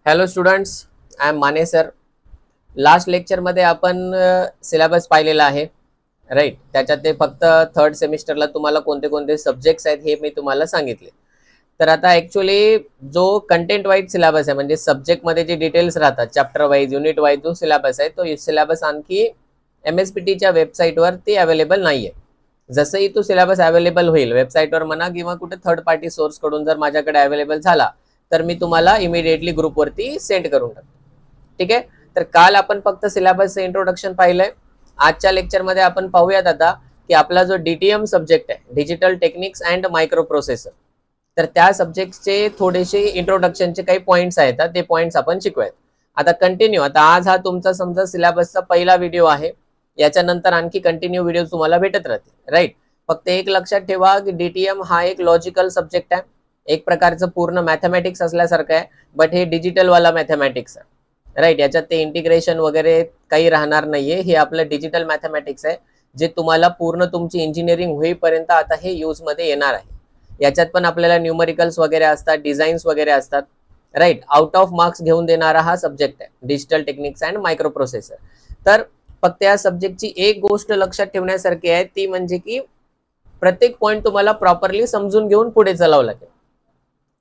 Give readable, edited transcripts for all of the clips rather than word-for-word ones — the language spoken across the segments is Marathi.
Hello students, I am Mane sir. Last लेक्चरमध्ये आपण सिलेबस पाहिलेला आहे, राईट. त्याच्यात ते फक्त थर्ड सेमिस्टरला तुम्हाला कोणते कोणते सब्जेक्ट्स आहेत हे मी तुम्हाला सांगितले. तर आता ॲक्च्युली जो कंटेंट वाईज सिलेबस आहे, म्हणजे सब्जेक्टमध्ये जे डिटेल्स राहतात, चॅप्टर वाईज, युनिट वाईज जो सिलेबस आहे, तो सिलेबस आणखी MSPTच्या वेबसाईटवर ते अवेलेबल नाही आहे. जसंही तो सिलेबस अवेलेबल होईल वेबसाईटवर म्हणा किंवा कुठे थर्ड पार्टी सोर्सकडून जर माझ्याकडे अवेलेबल झाला तर मी तुम्हाला इमिडिएटली ग्रुपवरती सेंड करून टाकतो. ठीक आहे. तर काल आपण फक्त सिलेबसचं इंट्रोडक्शन पाहिलंय. आजच्या लेक्चरमध्ये आपण पाहूयात आता की आपला जो DTM सब्जेक्ट आहे, digital techniques and micro processor, तर त्या सब्जेक्टचे थोडेसे इंट्रोडक्शनचे काही पॉईंट्स आहेत, ते पॉईंट्स आपण शिकूयात. आता कंटिन्यू, आता आज हा तुमचा समजा सिलेबसचा पहिला व्हिडिओ आहे. याच्यानंतर आणखी कंटिन्यू व्हिडिओ तुम्हाला भेटत राहतील, राईट. फक्त एक लक्षात ठेवा की DTM हा एक लॉजिकल सब्जेक्ट आहे, एक प्रकारचं पूर्ण मॅथमॅटिक्स असल्यासारखं आहे, बट हे डिजिटलवाला मॅथमॅटिक्स आहे, राईट. याच्यात ते इंटिग्रेशन वगैरे काही राहणार नाहीये. हे आपलं डिजिटल मॅथमॅटिक्स आहे, जे तुम्हाला पूर्ण तुमची इंजिनिअरिंग होईपर्यंत आता हे यूजमध्ये येणार आहे. याच्यात पण आपल्याला न्यूमरिकल्स वगैरे असतात, डिझाईन्स वगैरे असतात, राईट. आउट ऑफ मार्क्स घेऊन देणारा हा सब्जेक्ट आहे, digital techniques and micro processor. तर फक्त या सब्जेक्टची एक गोष्ट लक्षात ठेवण्यासारखी आहे, ती म्हणजे की प्रत्येक पॉईंट तुम्हाला प्रॉपरली समजून घेऊन पुढे चालावं लागेल.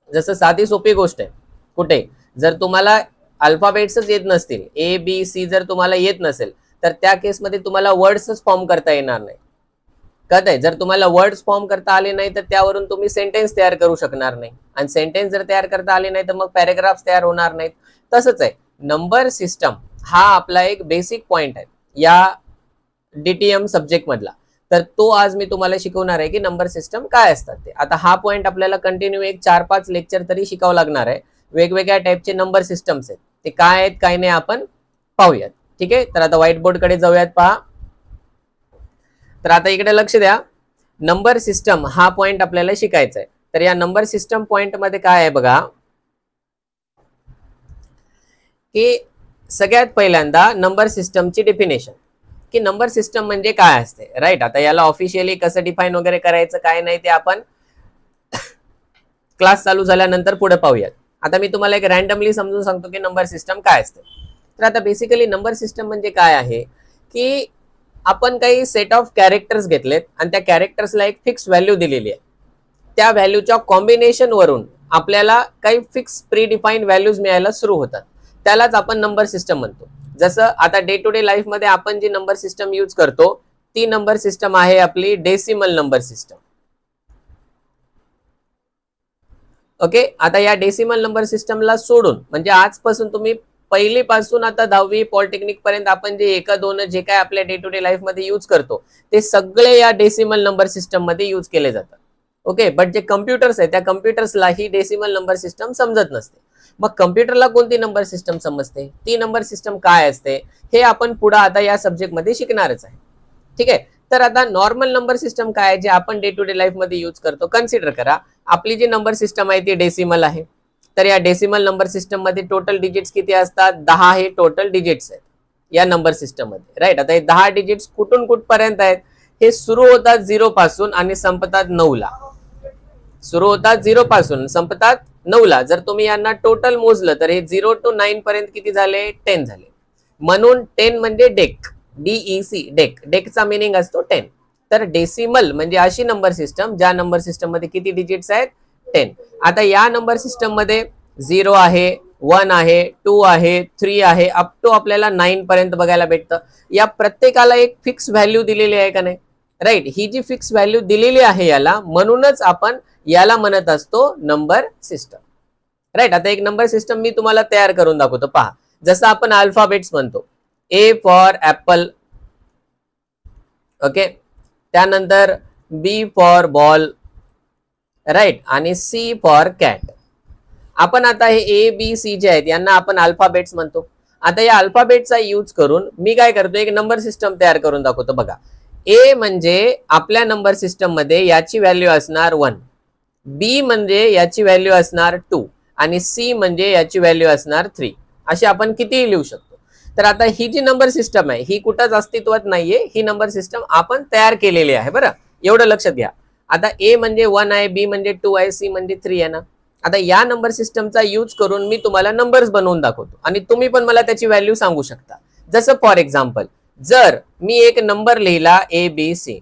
जसं साधी सोपी गोष्ट आहे, कुठे जर तुम्हाला अल्फाबेट्सच येत नसतील, ABC जर तुम्हाला येत नसेल, तर त्या केसमध्ये तुम्हाला वर्ड्सच फॉर्म करता येणार नाही. कळतंय? जर तुम्हाला वर्ड्स फॉर्म करता आले नाही तर त्यावरून तुम्ही सेंटेन्स तयार करू शकणार नाही, आणि सेंटेन्स जर तयार करता आले नाही तर मग पॅरेग्राफ्स तयार होणार नाहीत. तसंच आहे नंबर सिस्टम, हा आपला एक बेसिक पॉइंट आहे या DTM सब्जेक्ट मधला. तर तो आज मी तुम्हाला शिकवणार आहे की नंबर सिस्टम काय असतात ते. आता हा पॉइंट आपल्याला कंटिन्यू एक 4-5 लेक्चर तरी शिकावं लागणार आहे. वेगवेगळ्या टाईपचे नंबर सिस्टम्स आहेत, ते काय आहेत काय नाही आपण पाहूयात. ठीक आहे. तर आता व्हाईट बोर्ड कडे जाऊयात. पहा, तर आता इकडे लक्ष द्या. नंबर सिस्टम हा पॉइंट आपल्याला शिकायचा आहे. तर या नंबर सिस्टम पॉइंट मध्ये काय आहे बघा, की सगळ्यात पहिल्यांदा नंबर सिस्टमची डेफिनेशन, की नंबर सिस्टम म्हणजे काय असते, राईट. आता याला ऑफिशियली कसं डिफाईन वगैरे करायचं काय नाही ते आपण क्लास चालू झाल्यानंतर पुढे पाहूयात. आता मी तुम्हाला एक रॅन्डमली समजून सांगतो की नंबर सिस्टम काय असते. तर आता बेसिकली नंबर सिस्टम म्हणजे काय आहे, की आपण काही सेट ऑफ कॅरेक्टर्स घेतलेत आणि त्या कॅरेक्टर्सला एक फिक्स व्हॅल्यू दिलेली आहे. त्या व्हॅल्यूच्या कॉम्बिनेशन वरून आपल्याला काही फिक्स प्री डिफाईन व्हॅल्यूज मिळायला सुरू होतात. त्यालाच आपण नंबर सिस्टम म्हणतो. जसं आता डे टू डे लाईफ मध्ये आपण जी नंबर सिस्टम यूज करतो ती नंबर सिस्टम आहे आपली डेसिमल नंबर सिस्टम. ओके. आता या डेसिमल नंबर सिस्टमला सोडून, म्हणजे आजपासून तुम्ही पहिलीपासून आता 10वी पॉलिटेक्निक पर्यंत आपण जे 1-2 जे काय आपल्या डे टू डे लाईफ मध्ये यूज करतो ते सगळे या डेसिमल नंबर सिस्टम मध्ये यूज केले जातात. ओके. बट जे कम्प्युटर्स आहे त्या कम्प्युटर्सला ही डेसिमल नंबर सिस्टम समजत नसते. मग कम्प्युटरला कोणती नंबर सिस्टम समजते, ती नंबर सिस्टम काय असते, हे आपण पुढे आता या सब्जेक्ट मध्ये शिकणारच आहे. ठीक आहे. तर आता नॉर्मल नंबर सिस्टम काय आहे, जे आपण डे टू डे लाईफ मध्ये यूज करतो. कन्सिडर करा आपली जी नंबर सिस्टम आहे ती डेसिमल आहे. तर या डेसिमल नंबर सिस्टम मध्ये टोटल डिजिट्स किती असतात? 10 हे टोटल डिजिट्स आहेत या नंबर सिस्टम मध्ये, राईट. आता हे 10 डिजिट्स कुठून कुठपर्यंत आहेत? हे सुरू होतात 0 पासून आणि संपतात 9 ला. सुरू होतात 0 पासून, संपतात 9 ला. जर तुम्ही यांना टोटल मोजलं तर हे 0 to 9 पर्यंत किती झाले? 10 झाले. म्हणून 10 म्हणजे डेक, DEC, डेक. डेकचा मिनिंग असतो 10. तर डेसिमल म्हणजे अशी नंबर सिस्टम ज्या नंबर सिस्टम मध्ये किती डिजिट्स आहेत? 10. आता या नंबर सिस्टम मध्ये 0 आहे, 1 आहे, 2 आहे, 3 आहे, अप टू आपल्याला 9 पर्यंत बघायला भेटतं. या प्रत्येकाला एक फिक्स व्हॅल्यू दिलेली आहे का नाही, राईट. ही जी फिक्स व्हॅल्यू दिलेली आहे याला, म्हणूनच आपण याला म्हणत असतो नंबर सिस्टम, राईट. आता एक नंबर सिस्टम मी तुम्हाला तयार करून दाखवतो. पहा, जसं आपण अल्फाबेट्स म्हणतो, A फॉर ऍपल, ओके. त्यानंतर B फॉर बॉल, राईट, आणि C फॉर कॅट. आपण आता हे ABC जे आहेत यांना आपण अल्फाबेट्स म्हणतो. आता या अल्फाबेटचा यूज करून मी काय करतो, एक नंबर सिस्टम तयार करून दाखवतो. बघा, A म्हणजे आपल्या नंबर सिस्टम मध्ये याची व्हॅल्यू असणार 1, B म्हणजे याची व्हॅल्यू असणार 2 आणि C म्हणजे याची व्हॅल्यू असणार 3. असे आपण कितीही लिहू शकतो. तर आता ही जी नंबर सिस्टम आहे ही कुठंच अस्तित्वात नाहीये. ही नंबर सिस्टम आपण तयार केलेली आहे, बरं. एवढं लक्षात घ्या. आता A म्हणजे 1 आहे, B म्हणजे 2 आहे, C म्हणजे 3 आहे ना. आता या नंबर सिस्टमचा यूज करून मी तुम्हाला नंबर्स बनवून दाखवतो आणि तुम्ही पण मला त्याची व्हॅल्यू सांगू शकता. जसं फॉर एक्झाम्पल, जर मी एक नंबर लिहिला ABC,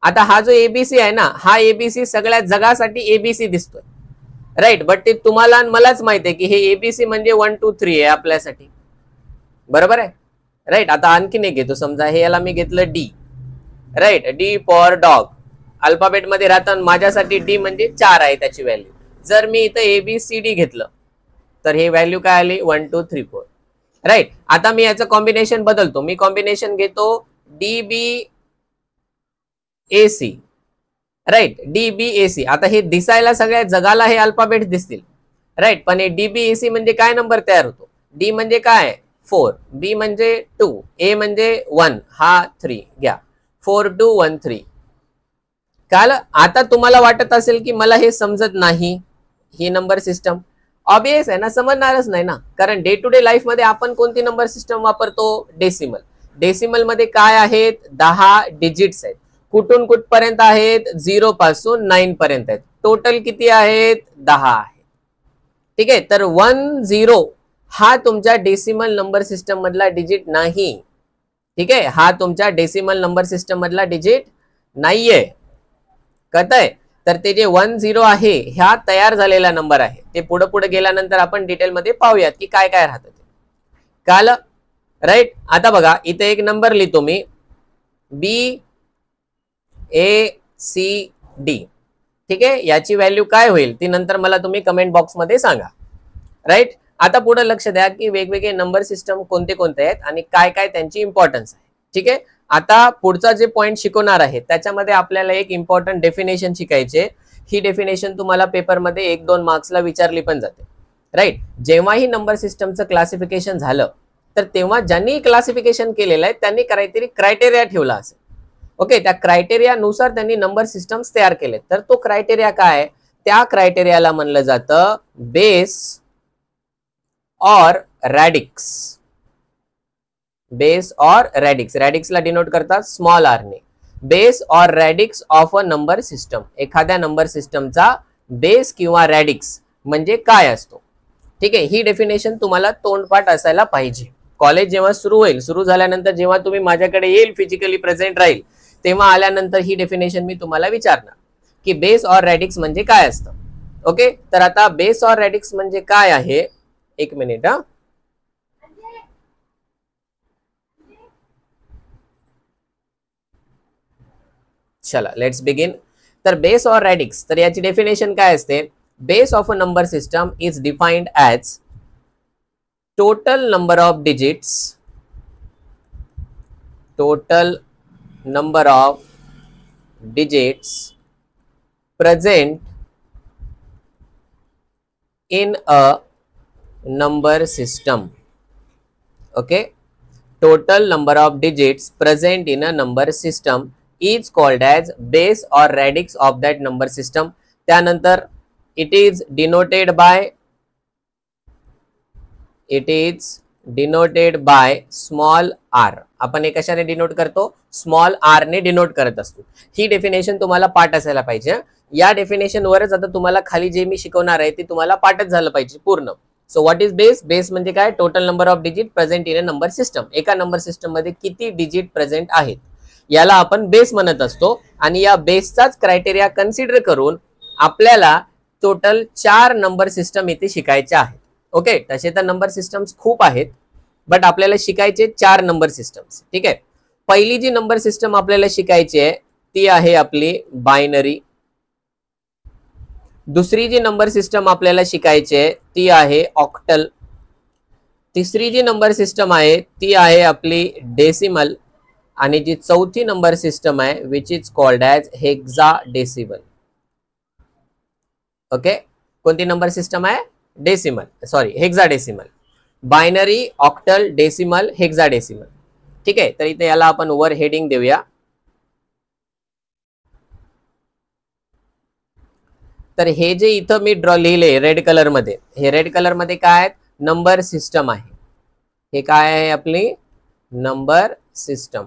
आता हा जो ABC आहे ना, हा ABC सगळ्या जगासाठी ABC दिसतोय, राईट. बट ते तुम्हाला मलाच माहिती आहे की हे ABC म्हणजे 1 2 3 आहे आपल्यासाठी, बरोबर आहे, राईट. आता आणखीन एक घेतो, समजा हे याला मी घेतलं D, right. D for dog, alphabet मध्ये राहतं, माझ्यासाठी D म्हणजे 4 आहे त्याची व्हॅल्यू. जर मी इथं ABCD घेतलं तर हे व्हॅल्यू काय आली 1 2 3 4, राईट. आता मी याचं कॉम्बिनेशन बदलतो, मी कॉम्बिनेशन घेतो DBAC, राईट. DBAC. आता हे दिसायला सगळ्या जगाला हे अल्फाबेट दिसतील, राईट. पण हे DBAC म्हणजे काय नंबर तयार होतो, D म्हणजे काय 4, B म्हणजे 2, A म्हणजे 1, हा 3 घ्या, 4 2 1 3. काल आता तुम्हाला वाटत असेल की मला हे समजत नाही, ही नंबर सिस्टम ऑब्वियस आहे ना, समजणारच नाही ना, कारण डे टू डे लाईफ मध्ये आपण कोणती नंबर सिस्टम वापरतो, डेसिमल. डेसिमल मध्ये काय आहेत, 10 डिजिट्स आहेत, कुठून कुठपर्यंत आहेत, 0 पासून 9 पर्यंत आहेत, टोटल किती आहेत, 10 आहेत. ठीक आहे, तर 1 0 हा तुमच्या डेसिमल नंबर सिस्टम मधला डिजिट नाही. ठीक आहे, हा तुमच्या डेसिमल नंबर सिस्टम मधला डिजिट नाहीये, कळतंय. तर ते जे 1 0 आहे ह्या तयार झालेला नंबर आहे, ते पुढे पुढे गेल्यानंतर आपण डिटेलमध्ये पाहूयात की काय काय राहतं ते. काल, राईट. आता बघा इथे एक नंबर लिहितो मी BACD. ठीक आहे, याची व्हॅल्यू काय होईल ती नंतर मला तुम्ही कमेंट बॉक्स मध्ये सांगा, राईट. आता पुढे लक्ष द्या की वेगवेगळे नंबर सिस्टम कोणते कोणते आहेत आणि काय काय त्यांची इम्पॉर्टन्स आहे. ठीक आहे, आता पुढचा जे पॉइंट शिकवणार आहे त्याच्यामध्ये आपल्याला एक इम्पॉर्टंट डेफिनेशन शिकायचे. ही डेफिनेशन तुम्हाला पेपरमध्ये 1-2 मार्क्सला विचारली पण जाते, राईट. जेव्हाही नंबर सिस्टमचं क्लासिफिकेशन झालं तर तेव्हा ज्यांनी क्लासिफिकेशन केलेलं आहे त्यांनी काहीतरी क्रायटेरिया ठेवला असेल. ओके, त्या क्रायटेरियानुसार त्यांनी नंबर सिस्टम्स तयार केले. तर तो क्रायटेरिया काय, त्या क्रायटेरियाला म्हणलं जातं बेस और रॅडिक्स. बेस और रॅडिक्स, रॅडिक्सला डिनोट करतात स्मॉल आर ने. बेस और रॅडिक्स ऑफ अ नंबर सिस्टम, एखाद्या नंबर सिस्टमचा बेस किंवा रॅडिक्स म्हणजे काय असतो. ठीक आहे, ही डेफिनेशन तुम्हाला तोंडपाठ असायला पाहिजे. कॉलेज जेव्हा सुरू होईल, सुरू झाल्यानंतर जेव्हा तुम्ही माझ्याकडे येईल, फिजिकली प्रेझेंट राहील, तेव्हा आल्यानंतर ही डेफिनेशन मी तुम्हाला विचारणार की बेस और रॅडिक्स म्हणजे काय असतं. ओके, तर आता बेस और रॅडिक्स म्हणजे काय आहे, एक मिनिट हा. चला लेट्स बिगिन. तर बेस और रॅडिक्स, तर याची डेफिनेशन काय असते, base of a number system is defined as total number of digits, total number of digits present in a number system. Okay, total number of digits present in a number system is called as base or radix of that number system. त्यानंतर it is denoted by small r. आपण हे कशाने डिनोट करतो, स्मॉल आर ने डिनोट करत असतो. ही डेफिनेशन तुम्हाला पाठ असायला पाहिजे. या डेफिनेशन वरच आता तुम्हाला खाली जे मी शिकवणार आहे ते तुम्हाला पाठच झालं पाहिजे पूर्ण. So what is base, base म्हणजे काय, total number of digit present in a number system. एका नंबर सिस्टम मध्ये किती डिजिट प्रेझेंट आहेत याला आपण बेस म्हणत असतो. आणि या बेसचाच क्रायटेरिया कन्सिडर करून आपल्याला टोटल 4 नंबर सिस्टम इथे शिकायच्या आहेत. ओके, तसे तर नंबर सिस्टम्स खूप आहेत, बट आपल्याला शिकायचे 4 नंबर सिस्टम्स. ठीक आहे, पहिली जी नंबर सिस्टम आपल्याला शिकायची आहे ती आहे आपली बायनरी. दुसरी जी नंबर सिस्टम आपल्याला शिकायची आहे ती आहे ऑक्टल. तिसरी जी नंबर सिस्टम आहे ती आहे आपली डेसिमल. आणि जी चौथी नंबर सिस्टम आहे which is called as hexadecimal. Okay, कोणती नंबर सिस्टम आहे, decimal, sorry hexadecimal. Binary, octal, decimal, hexadecimal. ठीक आहे, तर इथे याला आपण वर हेडिंग देऊया. तर हे जे इथं मी लिहिले रेड कलर मध्ये, हे रेड कलर मध्ये काय नंबर सिस्टम आहे. हे काय आहे आपली नंबर सिस्टम.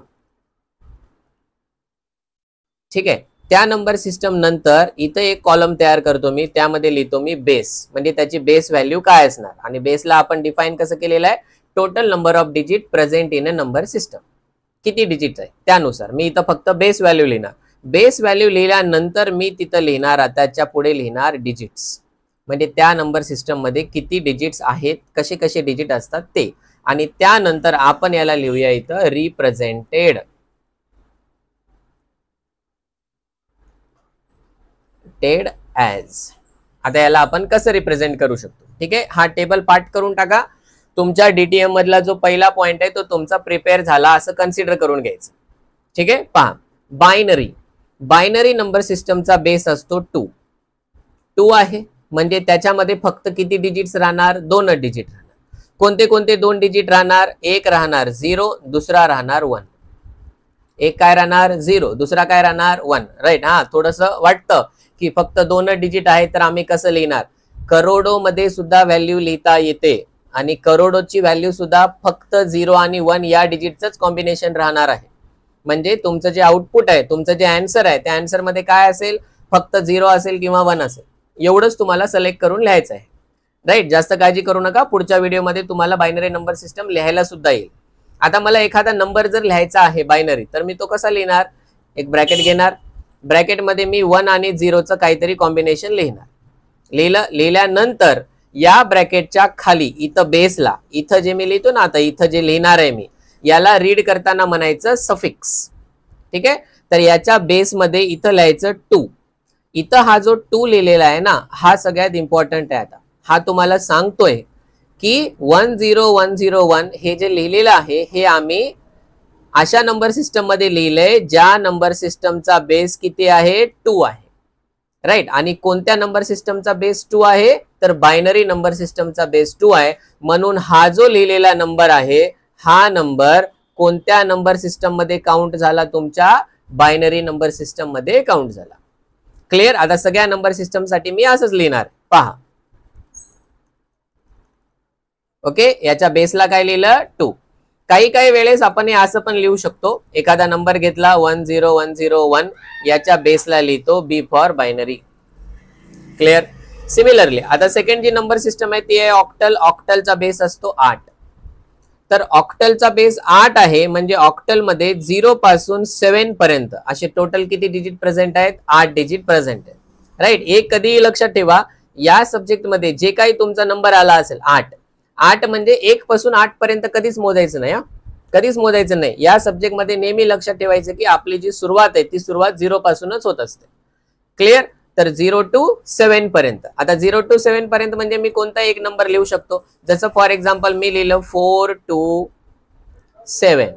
ठीक आहे, त्या नंबर सिस्टम नंतर इथं एक कॉलम तयार करतो मी, त्यामध्ये लिहितो मी बेस, म्हणजे त्याची बेस व्हॅल्यू काय असणार. आणि बेसला आपण डिफाईन कसं केलेलं आहे, total number of digit present in a number system, किती डिजिट आहे त्यानुसार. मी इथं फक्त बेस व्हॅल्यू लिहिणार. बेस व्हॅल्यू लिहिल्यानंतर मी तिथं लिहिणार, आताच्या पुढे लिहिणार डिजिट्स, म्हणजे त्या नंबर सिस्टम मध्ये किती डिजिट्स आहेत, कसे कसे डिजिट असतात ते. आणि त्यानंतर आपण याला लिहूया इथं रिप्रेझेंटेड ॲज. आता याला आपण कसं रिप्रेझेंट करू शकतो, ठीक आहे. हा टेबल पार्ट करून टाका. तुमच्या डीटीएम मधला जो पहिला पॉइंट आहे तो तुमचा प्रिपेअर झाला असं कन्सिडर करून घ्यायचं, ठीक आहे. पहा, बायनरी नंबर सिस्टमचा बेस असतो 2 आहे, म्हणजे त्याच्यामध्ये फक्त किती डिजिट्स राहणार, 2 डिजिट राहणार. कोणते कोणते 2 डिजिट राहणार, एक राहणार 0, दुसरा राहणार 1. एक काय राहणार 0, दुसरा काय राहणार 1, राईट. हा, थोडस वाटतं की फक्त 2 डिजिट आहे तर आम्ही कसं लिहिणार. करोडो मध्ये सुद्धा व्हॅल्यू लिहिता येते, आणि करोडोची व्हॅल्यू सुद्धा फक्त 0 आणि 1 या डिजिटचंच कॉम्बिनेशन राहणार आहे. म्हणजे तुमचं जे आउटपुट आहे, तुमचं जे आन्सर आहे, त्या आन्सर मध्ये काय असेल, फक्त 0 असेल किंवा 1 असेल, एवढंच तुम्हाला सिलेक्ट करून लिहायचं आहे, राईट. जास्त काळजी करू नका, पुढच्या व्हिडिओमध्ये तुम्हाला बायनरी नंबर सिस्टम लिहायला सुद्धा येईल. आता मला एखादा नंबर जर लिहायचा आहे बायनरी, तर मी तो कसा लिहिणार, एक ब्रॅकेट घेणार, ब्रॅकेटमध्ये मी 1 आणि 0चं काहीतरी कॉम्बिनेशन लिहिणार. लिहिल्यानंतर या ब्रॅकेटच्या खाली इथं बेसला, इथं जे मी लिहितो ना, आता इथं जे लिहिणार आहे मी, याला रीड करताना म्हणायचं सफिक्स, ठीक आहे. तर याच्या बेसमध्ये इथं लिहायचं 2. इथं हा जो 2 लिहिलेला आहे ना, हा सगळ्यात इम्पॉर्टंट आहे. आता हा तुम्हाला सांगतोय की 10101 हे जे लिहिलेलं आहे, हे आम्ही अशा नंबर सिस्टम मध्ये लिहिलंय ज्या नंबर सिस्टमचा बेस किती आहे, 2 आहे, राईट. आणि कोणत्या नंबर सिस्टमचा बेस 2 आहे, तर बायनरी नंबर सिस्टमचा बेस 2 आहे. म्हणून हा जो लिहिलेला नंबर आहे, हा नंबर कोणत्या नंबर सिस्टम मध्ये काउंट झाला, तुमच्या बायनरी नंबर सिस्टम मध्ये काउंट झाला. क्लिअर. आता सगळ्या नंबर सिस्टम साठी मी असंच लिहिणार, पहा. ओके, याच्या बेसला काय लिहिलं, 2. काही वेळेस आपण हे असं पण लिहू शकतो, एखादा नंबर घेतला 10101, याच्या बेसला लिहितो बी फॉर बायनरी. क्लिअर. सिमिलरली आता सेकंड जी नंबर सिस्टम आहे ती आहे ऑक्टल. ऑक्टलचा बेस असतो 8. तर ऑक्टलचा बेस 8 आहे, म्हणजे ऑक्टल मध्ये 0 पासून 7 पर्यंत असे टोटल किती डिजिट प्रेझेंट आहेत, 8 डिजिट प्रेझेंट आहेत, राईट. एक कधीही लक्षात ठेवा, या सब्जेक्ट मध्ये जे काही तुमचा नंबर आला असेल 8 म्हणजे 1 पासून 8 पर्यंत कधीच मोजायचं नाही, कधीच मोजायचं नाही. या सब्जेक्ट मध्ये नेहमी लक्षात ठेवायचं की आपली जी सुरुवात आहे ती सुरुवात 0 पासूनच होत असते. क्लिअर. तर 0 to 7 पर्यंत. आता 0 to 7 पर्यंत म्हणजे मी कोणता एक नंबर लिहू शकतो, जसं फॉर एक्झाम्पल मी लिहिलं 4 to 7,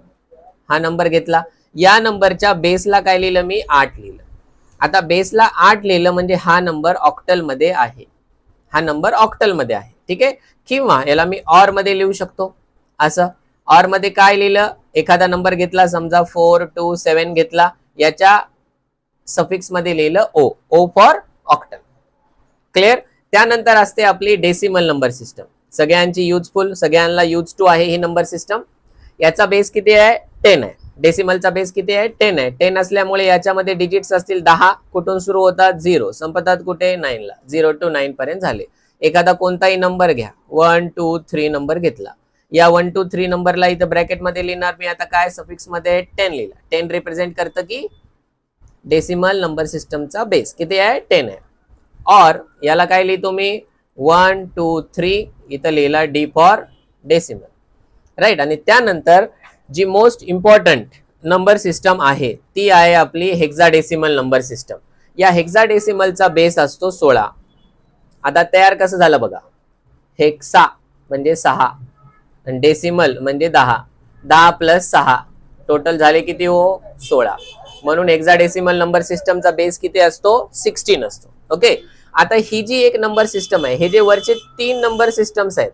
हा नंबर घेतला. या नंबरच्या बेसला काय लिहिलं मी, 8 लिहिलं. आता बेसला 8 लिहिलं म्हणजे हा नंबर ऑक्टल मध्ये आहे, हा नंबर ऑक्टल मध्ये आहे, ठीक आहे. किंवा याला मी ऑर मध्ये लिहू शकतो. असं ऑर मध्ये काय लिहिलं, एखादा नंबर घेतला, समजा 4 to 7 घेतला, याच्या सफिक्स मध्ये लिहिलं ओ फॉर ऑक्टल. क्लिअर. त्यानंतर असते आपली डेसिमल नंबर सिस्टम, सगळ्यांची युजफुल, सगळ्यांना यूज टू आहे ही नंबर सिस्टम. याचा बेस किती आहे, 10 आहे. डेसिमलचा बेस किती आहे, 10 आहे. 10 असल्यामुळे याच्यामध्ये डिजिट्स असतील 10. कुठून सुरू होतात, 0, संपतात कुठे, 9 ला. 0 to 9 पर्यंत झाले. एखादा कोणताही नंबर घ्या, 1 2 3 नंबर घेतला, या 1 2 3 नंबरला इथं ब्रॅकेट मध्ये लिहिणार मी आता काय, सफिक्स मध्ये 10 लिहिला. 10 रिप्रेझेंट करतं की डेसिमल नंबर सिस्टमचा बेस किती आहे, 10 आहे. और याला काय लिहितो मी, 1 2 3, इथं लिहिला डी फॉर डेसिमल, राईट. आणि त्यानंतर जी मोस्ट इम्पॉर्टंट नंबर सिस्टम आहे ती आहे आपली हेक्साडेसिमल नंबर सिस्टम. या हेक्साडेसिमलचा बेस असतो 16. आता तयार कसं झालं बघा, हेक्सा म्हणजे 6 आणि डेसिमल म्हणजे 10, 10 + 6 टोटल झाले किती हो, 16. म्हणून हेक्साडेसिमल नंबर सिस्टमचा बेस किती असतो, 16 असतो. ओके. आता ही जी एक नंबर सिस्टम आहे, हे जे वरचे 3 नंबर सिस्टम्स आहेत,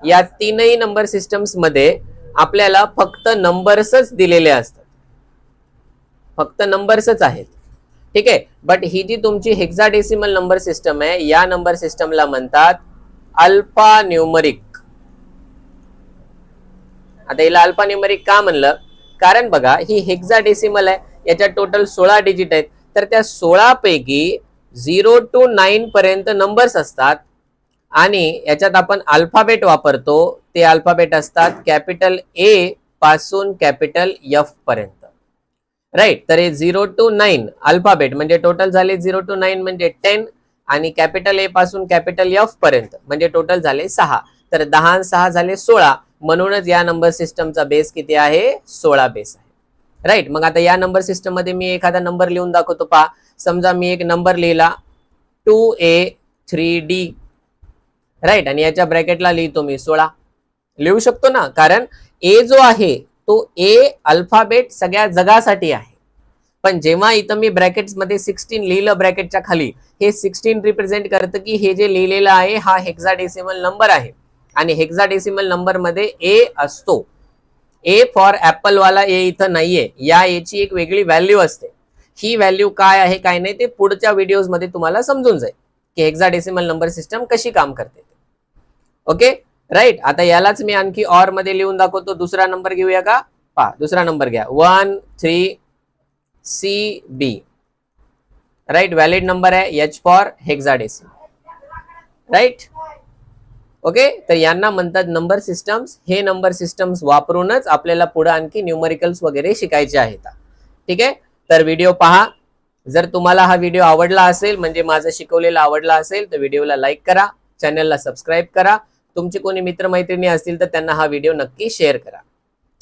या 3ही नंबर सिस्टम्स मध्ये आपल्याला फक्त नंबर्सच दिलेले असतात, फक्त नंबर्सच आहेत, ठीक आहे. बट ही जी तुमची हेक्साडेसिमल नंबर सिस्टम आहे, या नंबर सिस्टमला म्हणतात अल्फा न्यूमरिक. आता हिला अल्फा न्यूमरिक का म्हणलं, कारण बघा ही हेक्साडेसिमल आहे, याच्या टोटल 16 डिजिट आहेत. तर त्या 16 पैकी 0 to 9 पर्यंत नंबर्स असतात आणि याच्यात आपण अल्फाबेट वापरतो, ते अल्फाबेट असतात कॅपिटल ए पासून कॅपिटल एफ पर्यंत, राईट. तर हे 0 to 9 अल्फाबेट म्हणजे टोटल झाले 0 to 9 म्हणजे 10 आणि कॅपिटल ए पासून कॅपिटल एफ पर्यंत म्हणजे टोटल झाले 6. तर 10 आणि 6 झाले 16. म्हणूनच या नंबर सिस्टमचा बेस किती आहे? 16 बेस आहे, राईट. मग आता या नंबर सिस्टम मध्ये मी एखादा नंबर लिहून दाखवतो. पहा, समजा मी एक नंबर लिहिला 2A3D, राईट, आणि याच्या ब्रॅकेटला लिहितो मी 16. लिहू शकतो ना, कारण ए जो आहे तो ए अल्फाबेट सगळ्या जगासाठी आहे. पण जेव्हा इथं मी ब्रॅकेट्स मध्ये 16 लिहिलं ब्रॅकेटच्या खाली, हे 16 रिप्रेझेंट करतं की हे जे लिहिलेलं आहे हा हेक्साडेसिमल नंबर आहे आणि हेक्साडेसिमल नंबर मध्ये ए असतो. ए फॉर ऍपल वाला ए इथं नाहीये, या एची एक वेगळी व्हॅल्यू असते. ही व्हॅल्यू काय आहे काय नाही ते पुढच्या व्हिडिओज मध्ये तुम्हाला समजून जाईल की हेक्साडेसिमल नंबर सिस्टम कशी काम करते. Okay, right. आता यालाच मी आणखी ऑर मध्ये लिहून दाखवतो. दुसरा नंबर घेऊया का? पहा, दुसरा नंबर घ्या 13CB, राईट. व्हॅलिड नंबर आहे H for hexadecimal, right. Okay, तर यांना म्हणतात नंबर सिस्टम्स. हे नंबर सिस्टम्स वापरूनच आपल्याला पुढे आणखी न्यूमरिकल्स वगैरे शिकायचे आहेत. ठीक आहे, तर व्हिडिओ पहा. जर तुम्हाला हा व्हिडिओ आवडला असेल, म्हणजे माझं शिकवलेलं आवडला असेल, तर व्हिडिओला लाईक करा, चॅनलला सबस्क्राईब करा. तुमचे कोणी मित्रमैत्रिणी असतील तर त्यांना हा व्हिडिओ नक्की शेअर करा.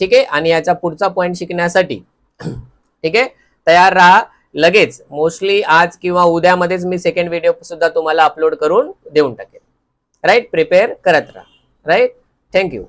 ठीक आहे, आणि याचा पुढचा पॉइंट शिकण्यासाठी ठीक आहे तयार राहा. लगेच मोस्टली आज किंवा उद्यामध्येच मी सेकंड व्हिडिओ सुद्धा तुम्हाला अपलोड करून देऊन टाकेल, राईट. प्रिपेअर करत राहा, राईट. थँक्यू.